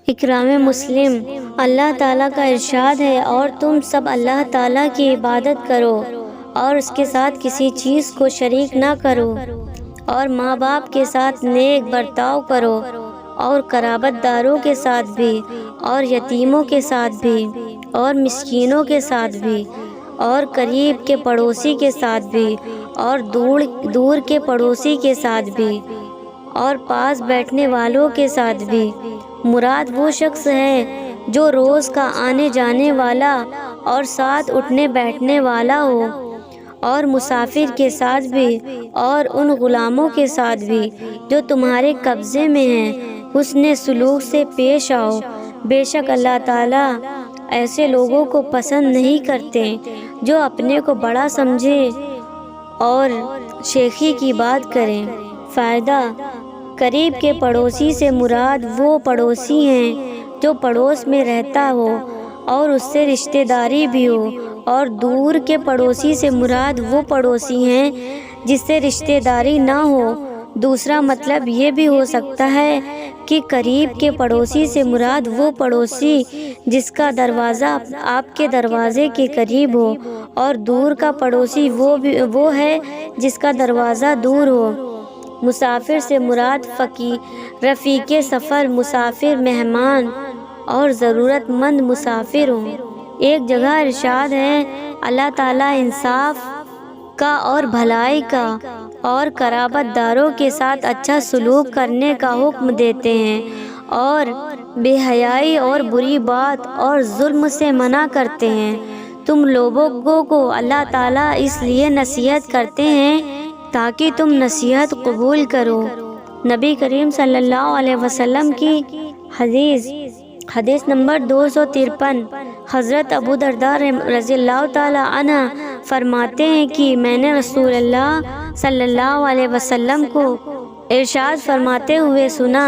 اکرام مسلم۔ اللہ تعالیٰ کا ارشاد ہے، اور تم سب اللہ تعالیٰ کی عبادت کرو اور اس کے ساتھ کسی چیز کو شریک نہ کرو، اور ماں باپ کے ساتھ نیک برتاؤ کرو، اور قرابت داروں کے ساتھ بھی، اور یتیموں کے ساتھ بھی، اور مسکینوں کے ساتھ بھی، اور قریب کے پڑوسی کے ساتھ بھی، اور دور کے پڑوسی کے ساتھ بھی، اور پاس بیٹھنے والوں کے ساتھ بھی۔ مراد وہ شخص ہے جو روز کا آنے جانے والا اور ساتھ اٹھنے بیٹھنے والا ہو، اور مسافر کے ساتھ بھی، اور ان غلاموں کے ساتھ بھی جو تمہارے قبضے میں ہیں۔ حسن سلوک سے پیش آؤ، بے شک اللہ تعالیٰ ایسے لوگوں کو پسند نہیں کرتے جو اپنے کو بڑا سمجھیں اور شیخی کی بات کریں۔ فائدہ: قریب کے پڑوسی سے مراد وہ پڑوسی ہیں جو پڑوس میں رہتا ہو اور اس سے رشتہ داری بھی ہو، اور دور کے پڑوسی سے مراد وہ پڑوسی ہیں جس سے رشتہ داری نہ ہو۔ دوسرا مطلب یہ بھی ہو سکتا ہے کہ قریب کے پڑوسی سے مراد وہ پڑوسی جس کا دروازہ آپ کے دروازے کے قریب ہو، اور دور کا پڑوسی وہ ہے جس کا دروازہ دور ہو۔ مسافر سے مراد رفیق سفر، مسافر، مہمان اور ضرورت مند مسافر ہوں۔ ایک جگہ ارشاد ہے، اللہ تعالیٰ انصاف کا اور بھلائی کا اور قرابت داروں کے ساتھ اچھا سلوک کرنے کا حکم دیتے ہیں، اور بے حیائی اور بری بات اور ظلم سے منع کرتے ہیں۔ تم لوگوں کو اللہ تعالیٰ اس لیے نصیحت کرتے ہیں تاکہ تم نصیحت قبول کرو۔ نبی کریم صلی اللہ علیہ وسلم کی حدیث نمبر 253۔ حضرت ابو درداء رضی اللہ تعالی عنہ فرماتے ہیں کہ میں نے رسول اللہ صلی اللہ علیہ وسلم کو ارشاد فرماتے ہوئے سنا،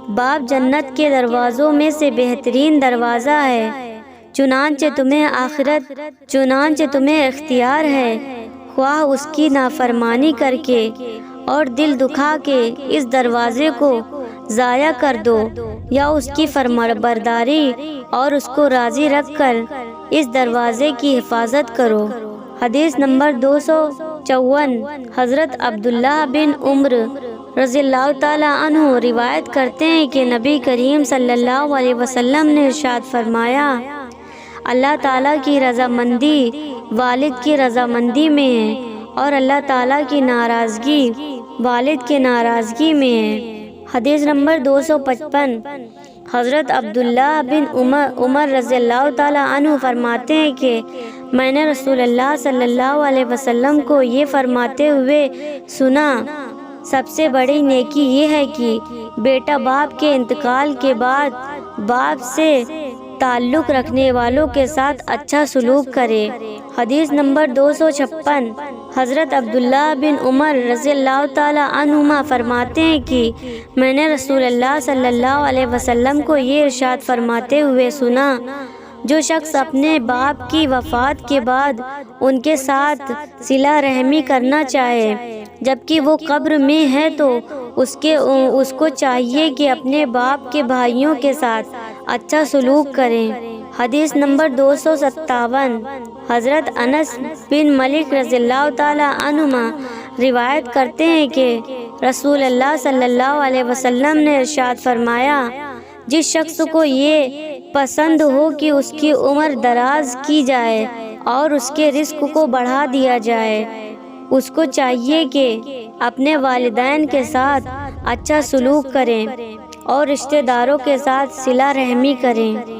باب جنت کے دروازوں میں سے بہترین دروازہ ہے، چنانچہ تمہیں اختیار ہے، خواہ اس کی نافرمانی کر کے اور دل دکھا کے اس دروازے کو ضائع کر دو، یا اس کی فرمانبرداری اور اس کو راضی رکھ کر اس دروازے کی حفاظت کرو۔ حدیث نمبر 254۔ حضرت عبداللہ بن عمر رضی اللہ تعالی عنہ روایت کرتے ہیں کہ نبی کریم صلی اللہ علیہ وسلم نے ارشاد فرمایا، اللہ تعالیٰ کی رضامندی والد کی رضامندی میں ہے، اور اللہ تعالیٰ کی ناراضگی والد کے ناراضگی میں ہے۔ حدیث نمبر 255۔ حضرت عبداللہ بن عمر رضی اللہ تعالیٰ عنہ فرماتے ہیں کہ میں نے رسول اللہ صلی اللہ علیہ وسلم کو یہ فرماتے ہوئے سنا، سب سے بڑی نیکی یہ ہے کہ بیٹا باپ کے انتقال کے بعد باپ سے تعلق رکھنے والوں کے ساتھ اچھا سلوک کرے۔ حدیث نمبر 256۔ حضرت عبداللہ بن عمر رضی اللہ تعالی عنہما فرماتے ہیں کہ میں نے رسول اللہ صلی اللہ علیہ وسلم کو یہ ارشاد فرماتے ہوئے سنا، جو شخص اپنے باپ کی وفات کے بعد ان کے ساتھ صلہ رحمی کرنا چاہے جبکہ وہ قبر میں ہے تو اس کو چاہیے کہ اپنے باپ کے بھائیوں کے ساتھ اچھا سلوک کریں۔ حدیث نمبر 257۔ حضرت انس بن مالک رضی اللہ تعالی عنہما روایت کرتے ہیں کہ رسول اللہ صلی اللہ علیہ وسلم نے ارشاد فرمایا، جس شخص کو یہ پسند ہو کہ اس کی عمر دراز کی جائے اور اس کے رزق کو بڑھا دیا جائے، اس کو چاہیے کہ اپنے والدین کے ساتھ اچھا سلوک کریں اور رشتہ داروں کے ساتھ صلہ رحمی کریں۔